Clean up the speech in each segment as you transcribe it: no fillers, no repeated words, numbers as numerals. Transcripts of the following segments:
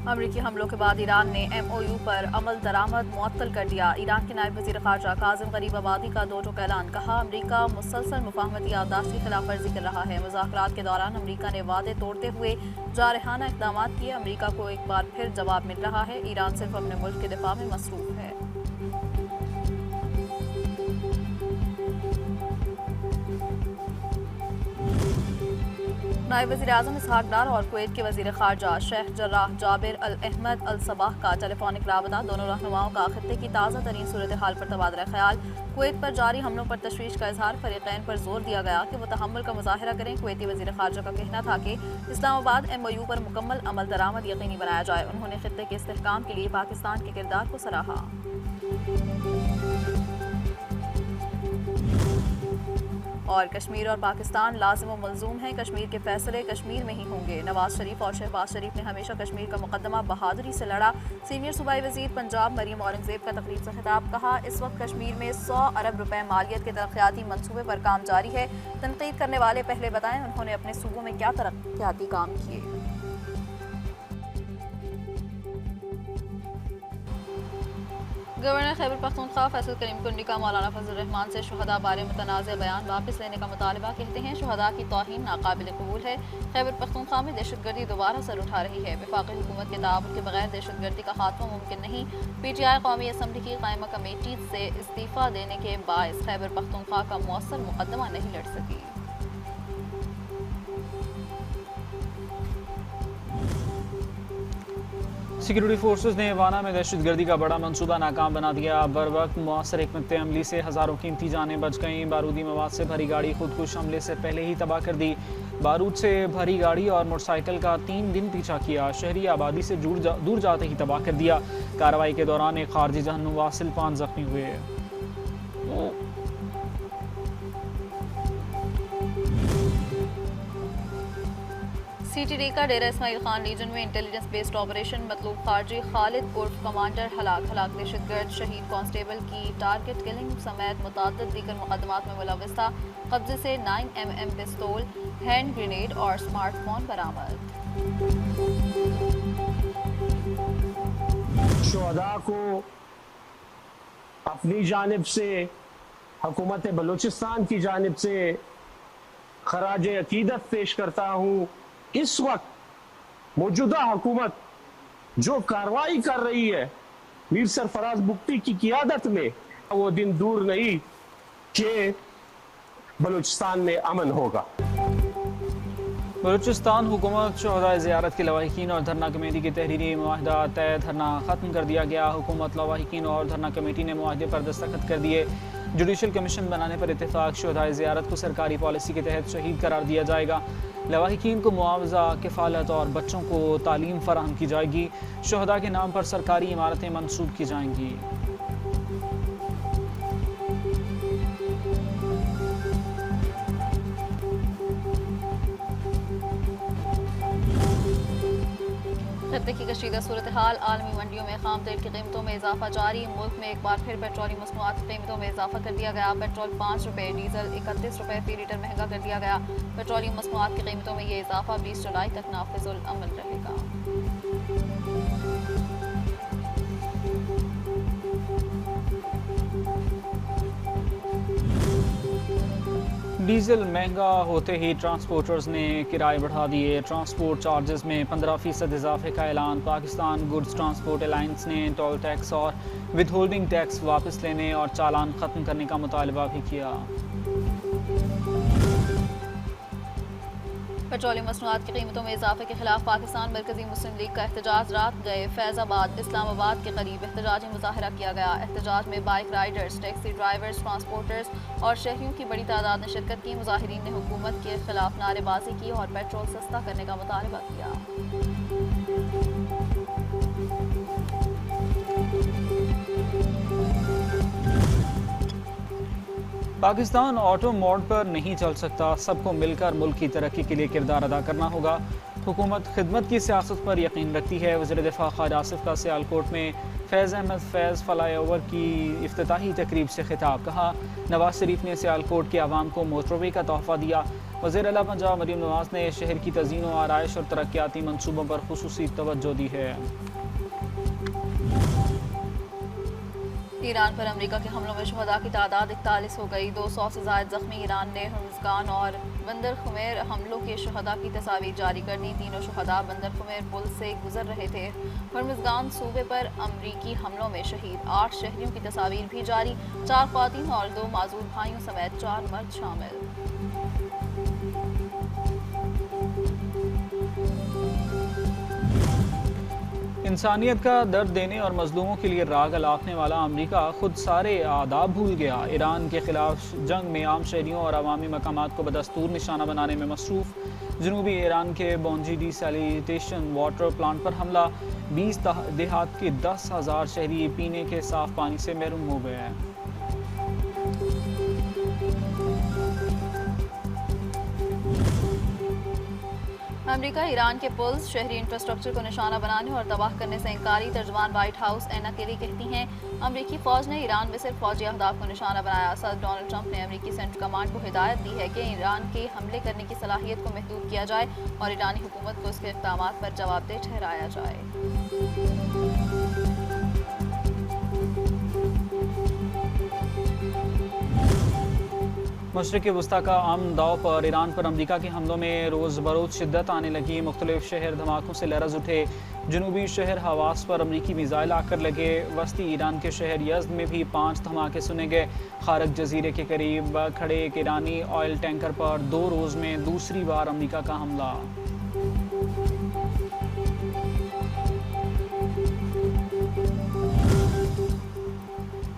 अमरीकी हमलों के बाद ईरान ने MOU पर अमल दरामद मुअत्तल कर दिया। ईरान के नायब वज़ीर ख़ारजा काज़िम गरीबाबादी का दो टूक ऐलान। कहा, अमरीका मुसलसल मुफाहमती याददाश्त की खिलाफ वर्जी कर रहा है। मुज़ाकरात के दौरान अमरीका ने वादे तोड़ते हुए जारहाना इक़दाम किए। अमरीका को एक बार फिर जवाब मिल रहा है। ईरान सिर्फ अपने मुल्क के दिफा में मसरूफ़ है। नायब वज़ीर आज़म इसहाक डार और कुवैत के वज़ीर ख़ारजा शेख जर्राह जाबिर अल अहमद अल सबाह का टेलीफोनिक राबता। दोनों रहनुमाओं का खित्ते की ताज़ा तरीन सूरत हाल पर तबादला ख्याल। कुवैत पर जारी हमलों पर तशवीश का इजहार। फ़रीक़ैन पर जोर दिया गया कि वो तहम्मुल का मुज़ाहिरा करें। कुवैती वज़ीर ख़ारजा का कहना था कि इस्लामाबाद MOU पर मुकम्मल अमल दरामद यकीनी बनाया जाए। उन्होंने खित्ते के इस्तेहकाम के लिए पाकिस्तान के किरदार को सराहा। और कश्मीर और पाकिस्तान लाजिम व मलजूम हैं। कश्मीर के फैसले कश्मीर में ही होंगे। नवाज शरीफ और शहबाज शरीफ ने हमेशा कश्मीर का मुकदमा बहादुरी से लड़ा। सीनियर सूबाई वज़ीर पंजाब मरियम औरंगज़ेब का तकरीब से खिताब। कहा, इस वक्त कश्मीर में 100 अरब रुपए मालियत के तरक्याती मनसूबे पर काम जारी है। तनकीद करने वाले पहले बताएं उन्होंने अपने सूबों में क्या तरक्याती काम किए। गवर्नर खैबर पख्तूनख्वा फैसल करीम कुंडी का मौलाना फजल रहमान से शुहदा बारे मुतनाज़ बयान वापस लेने का मुतालबा। कहते हैं शुहदा की तौहीन नाकाबिल कबूल है। खैबर पख्तूनख्वा में दहशतगर्दी दोबारा सर उठा रही है। वफाकी हुकूमत के ताउन के बगैर दहशतगर्दी का खात्मा मुमकिन नहीं। PTI कौमी असम्बली की कायमा कमेटी से इस्तीफ़ा देने के बायस खैबर पख्तूनख्वा का मौसर मुकदमा नहीं लड़ सकी। सिक्योरिटी फोर्सेज ने वाना में दहशतगर्दी का बड़ा मंसूबा नाकाम बना दिया। बर वक्त मुअस्सर हिकमत अमली से हज़ारों कीमती जानें बच गईं। बारूदी मवाद से भरी गाड़ी खुदकुश हमले से पहले ही तबाह कर दी। बारूद से भरी गाड़ी और मोटरसाइकिल का 3 दिन पीछा किया। शहरी आबादी से दूर जाते ही तबाह कर दिया। कार्रवाई के दौरान एक खारजी जहन्नुम वासिल 5 जख्मी हुए। CTD का डेरा इस्माइल खान रीजन में इंटेलिजेंस बेस्ड ऑपरेशन। मतलूब खारजी खालिद उर्फ कमांडर हलाक दहशतगर्द शहीद कांस्टेबल की टारगेट किलिंग समेत मुतअद्दिद दीगर मुकदमात में मुलव्वस था। कब्जे से 9mm पिस्तौल, हैंड ग्रेनेड और स्मार्टफोन बरामद। शुहदा को अपनी जानिब से, हुकूमत बलूचिस्तान की जानिब से खराज अकीदत पेश करता हूँ। इस वक्त मौजूदा हुकूमत जो कार्रवाई कर रही है मीर सरफराज बुगटी की क़ियादत में, वो दिन दूर नहीं कि बलूचिस्तान में अमन होगा। बलूचिस्तान हुकूमत शुहदाए ज़ियारत के लवाहिकीन और धरना कमेटी की तहरीरी मुआहदा तय धरना ख़त्म कर दिया गया। हुकूमत, लवाहिकीन और धरना कमेटी ने मुआहदे पर दस्तखत कर दिए। जुडिशल कमीशन बनाने पर इत्तेफाक। शुहदाए ज़ियारत को सरकारी पॉलिसी के तहत शहीद करार दिया जाएगा। लवाहिकीन को मुआवजा, किफ़ालत और बच्चों को तालीम फराहम की जाएगी। शुहदा के नाम पर सरकारी इमारतें मंसूब की जाएंगी। खत्ते की कशीदा सूरत हाल। आलमी मंडियों में खाम तेल की कीमतों में इजाफा जारी। मुल्क में एक बार फिर पेट्रोलियम मसनूआत की कीमतों में इजाफा कर दिया गया। पेट्रोल 5 रुपये, डीजल 31 रुपये फी लीटर महंगा कर दिया गया। पेट्रोलियम मसनूआत की कीमतों में ये इजाफा 20 जुलाई तक नाफिजुल अमल रहेगा। डीजल महंगा होते ही ट्रांसपोर्टर्स ने किराए बढ़ा दिए। ट्रांसपोर्ट चार्जेस में 15% इजाफे का ऐलान। पाकिस्तान गुड्स ट्रांसपोर्ट अलायंस ने टोल टैक्स और विदहोल्डिंग टैक्स वापस लेने और चालान ख़त्म करने का मुतालबा भी किया। पेट्रोलियम मसनूआत की कीमतों में इजाफे के खिलाफ पाकिस्तान मरकजी मुस्लिम लीग का एहतजाज रात गए फैज़ाबाद इस्लामाबाद के करीब एहतजाजी मुजाहरा किया गया। एहतजाज में bike Riders, taxi drivers, transporters और शहरियों की बड़ी तादाद ने शिरकत की। मुजाहिरीन ने हुकूमत के खिलाफ नारेबाजी की और पेट्रोल सस्ता करने का मुतालबा किया। पाकिस्तान ऑटो मोड पर नहीं चल सकता। सबको मिलकर मुल्क की तरक्की के लिए किरदार अदा करना होगा। हुकूमत खिदमत की सियासत पर यकीन रखती है। वज़ीर दिफा ख़ालिद आसिफ का सियालकोट में फैज़ अहमद फैज़ फ्लाईओवर की इफ्तिताही तकरीब से खिताब। कहा, नवाज शरीफ ने सियालकोट के आवाम को मोटरवे का तोहफ़ा दिया। वज़ीर आला पंजाब मरीम नवाज ने शहर की तज़ीन व आराइश और तरक्याती मनसूबों पर खुसूसी तवज्जो दी है। ईरान पर अमेरिका के हमलों में शुहदा की तादाद 41 हो गई। 200 से ज़ायद जख्मी। ईरान ने हर्मुज़गान और बंदर खुमैर हमलों के शुहदा की तस्वीर जारी कर दी। तीनों शुहदा बंदर खुमैर पुल से गुजर रहे थे। हर्मुज़गान सूबे पर अमरीकी हमलों में शहीद 8 शहरियों की तस्वीर भी जारी। 4 ख़वातीन और 2 माजूर भाइयों समेत 4 मर्द शामिल। इंसानियत का दर्द देने और मजलूमों के लिए राग अलापने वाला अमेरिका खुद सारे आदाब भूल गया। ईरान के खिलाफ जंग में आम शहरियों और अवामी मकामात को बदस्तूर निशाना बनाने में मसरूफ़। जनूबी ईरान के बोंजी डिसैलिटेशन वाटर प्लांट पर हमला। 20 देहात के 10,000 शहरी पीने के साफ पानी से महरूम हो गए हैं। अमेरिका ईरान के पुल्स शहरी इंफ्रास्ट्रक्चर को निशाना बनाने और तबाह करने से इंकारी। तर्जमान व्हाइट हाउस एना केरी कहती हैं, अमेरिकी फौज ने ईरान में सिर्फ फौजी अहदाफ को निशाना बनाया। सदर डोनाल्ड ट्रंप ने अमेरिकी सेंट्रल कमांड को हिदायत दी है कि ईरान के हमले करने की सलाहियत को महदूद किया जाए और ईरानी हुकूमत को इसके इक़दाम पर जवाबदेह ठहराया जाए। मशरिक़ वस्ता का अमन दाव पर ईरान पर अमरीका के हमलों में रोज़ बरोज़ शिद्दत आने लगी। मुख्तलिफ शहर धमाकों से लरज़ उठे। जनूबी शहर हवास पर अमरीकी मिज़ाइल आकर लगे। वस्ती ईरान के शहर यज़्द में भी 5 धमाके सुने गए। खारक जजीरे के करीब खड़े एक ईरानी ऑयल टैंकर पर 2 रोज़ में दूसरी बार अमरीका का हमला।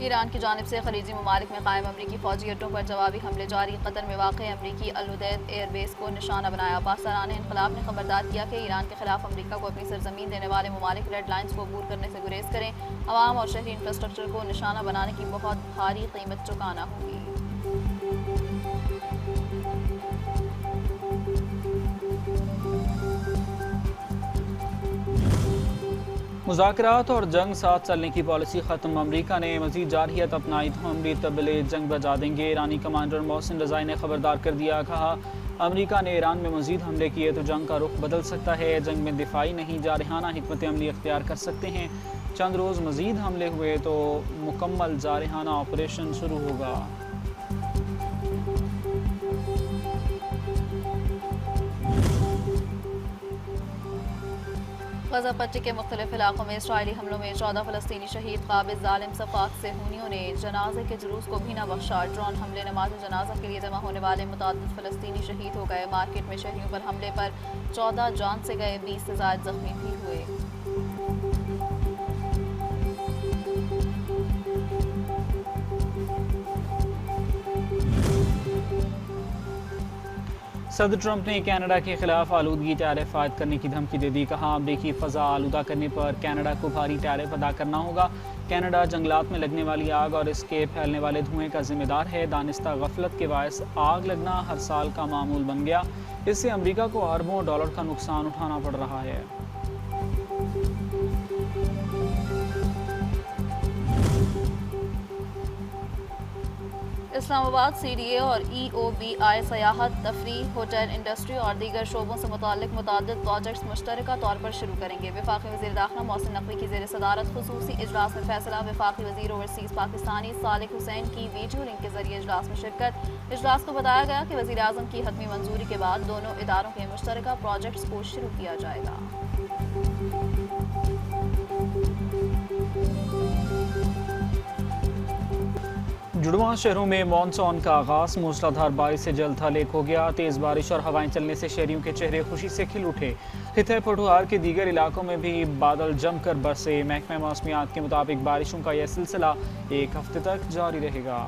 ईरान की जानिब से खलीजी ममालिक में कायम अमरीकी फौजी अड्डों पर जवाबी हमले जारी। कतर में वाक़ अमरीकी अल उदैद एयरबेस को निशाना बनाया। पाकिस्तान इनकलाब ने खबरदार किया कि ईरान के खिलाफ अमरीका को अपनी सरजमीन देने वाले ममालिक रेड लाइन्स को अबूर करने से गुरेज करें। अवाम और शहरी इंफ्रास्ट्रक्चर को निशाना बनाने की बहुत भारी कीमत चुकाना होगी। मुज़ाकरात और जंग साथ चलने की पॉलिसी ख़त्म। अमरीका ने मज़ीद जारहियत अपनाई तो हम भी तबले जंग बजा देंगे। ईरानी कमांडर मोहसिन रज़ाई ने खबरदार कर दिया। कहा, अमरीका ने ईरान में मज़ीद हमले किए तो जंग का रुख बदल सकता है। जंग में दिफाई नहीं जारहाना हिकमत अमली अख्तियार कर सकते हैं। चंद रोज़ मज़ीद हमले हुए तो मुकम्मल जारहाना ऑपरेशन शुरू होगा। गज़ा पट्टी के मुख्तलिफ इलाकों में इसराइली हमलों में 14 फ़लस्तीनी शहीद। क़ाबिज़ ज़ालिम सफ़ाक सेहूनियों ने जनाजे के जुलूस को भी न बख्शा। ड्रोन हमले नमाज जनाजा के लिए जमा होने वाले मुताद्दिद फ़लस्तीनी शहीद हो गए। मार्केट में शहरियों पर हमले पर 14 जान से गए, 20 से ज़ायद जख्मी भी हुए। सदर ट्रंप ने कनाडा के खिलाफ आलूदगी टैरिफ आयद करने की धमकी दे दी। कहा, अमरीकी फ़ज़ा आलूदा करने पर कनाडा को भारी टैरिफ अदा करना होगा। कनाडा जंगलात में लगने वाली आग और इसके फैलने वाले धुएं का जिम्मेदार है। दानिस्ता गफलत के बायस आग लगना हर साल का मामूल बन गया। इससे अमरीका को अरबों डॉलर का नुकसान उठाना पड़ रहा है। इस्लामाबाद CDA और EOBI सयाहत, तफरीह, होटल इंडस्ट्री और दीगर शोबों से मुताल्लिक मुताद्दिद प्रोजेक्ट्स मुश्तरका तौर पर शुरू करेंगे। वफाकी वज़ीर दाखिला मोहसिन नकवी की ज़ेर सदारत खुसूसी इजलास में फैसला। वफाकी वज़ीर ओवरसीज़ पाकिस्तानी सालिक हुसैन की वीडियो लिंक के जरिए इजलास में शिरकत। इजलास को बताया गया कि वज़ीर आज़म की हतमी मंजूरी के बाद दोनों इदारों के मुश्तरका प्रोजेक्ट्स को शुरू किया जाएगा। जुड़वा शहरों में मानसून का आगाज़। मूसलाधार बारिश से जल थल एक हो गया। तेज़ बारिश और हवाएं चलने से शहरियों के चेहरे खुशी से खिल उठे। खित्ते पठुहार के दीगर इलाकों में भी बादल जमकर बरसे। महकमा मौसमियात के मुताबिक बारिशों का यह सिलसिला 1 हफ्ते तक जारी रहेगा।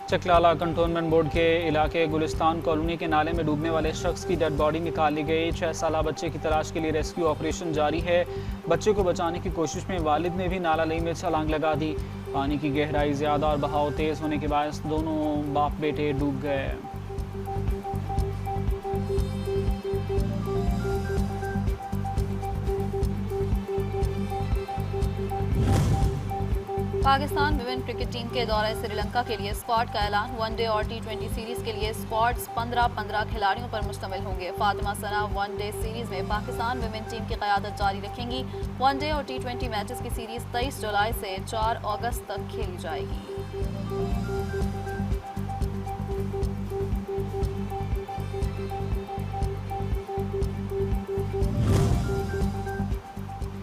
चकलाला कंटोनमेंट बोर्ड के इलाके गुलिस्तान कॉलोनी के नाले में डूबने वाले शख्स की डेड बॉडी निकाल ली गई। 6 साला बच्चे की तलाश के लिए रेस्क्यू ऑपरेशन जारी है। बच्चे को बचाने की कोशिश में वालिद ने भी नाला नली में छलांग लगा दी। पानी की गहराई ज़्यादा और बहाव तेज़ होने के बायस दोनों बाप बेटे डूब गए। पाकिस्तान विमेन क्रिकेट टीम के दौरे श्रीलंका के लिए स्क्वाड का ऐलान। वनडे और T20 सीरीज के लिए स्क्वाड्स 15-15 खिलाड़ियों पर मुश्तमिल होंगे। फातिमा सना वनडे सीरीज में पाकिस्तान विमेन टीम की क़यादत जारी रखेंगी। वनडे और T20 मैचेस की सीरीज 23 जुलाई से 4 अगस्त तक खेली जाएगी।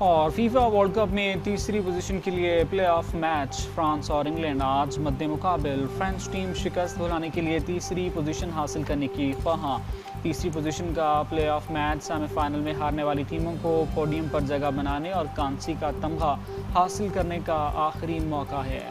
और फीफा वर्ल्ड कप में तीसरी पोजीशन के लिए प्ले ऑफ मैच फ्रांस और इंग्लैंड आज मद्दे मुकाबिल। फ्रेंच टीम शिकस्त दिलाने के लिए तीसरी पोजीशन हासिल करने की ख्वाहां। तीसरी पोजीशन का प्ले ऑफ मैच सेमीफाइनल में हारने वाली टीमों को पोडियम पर जगह बनाने और कांसी का तमगा हासिल करने का आखिरी मौका है।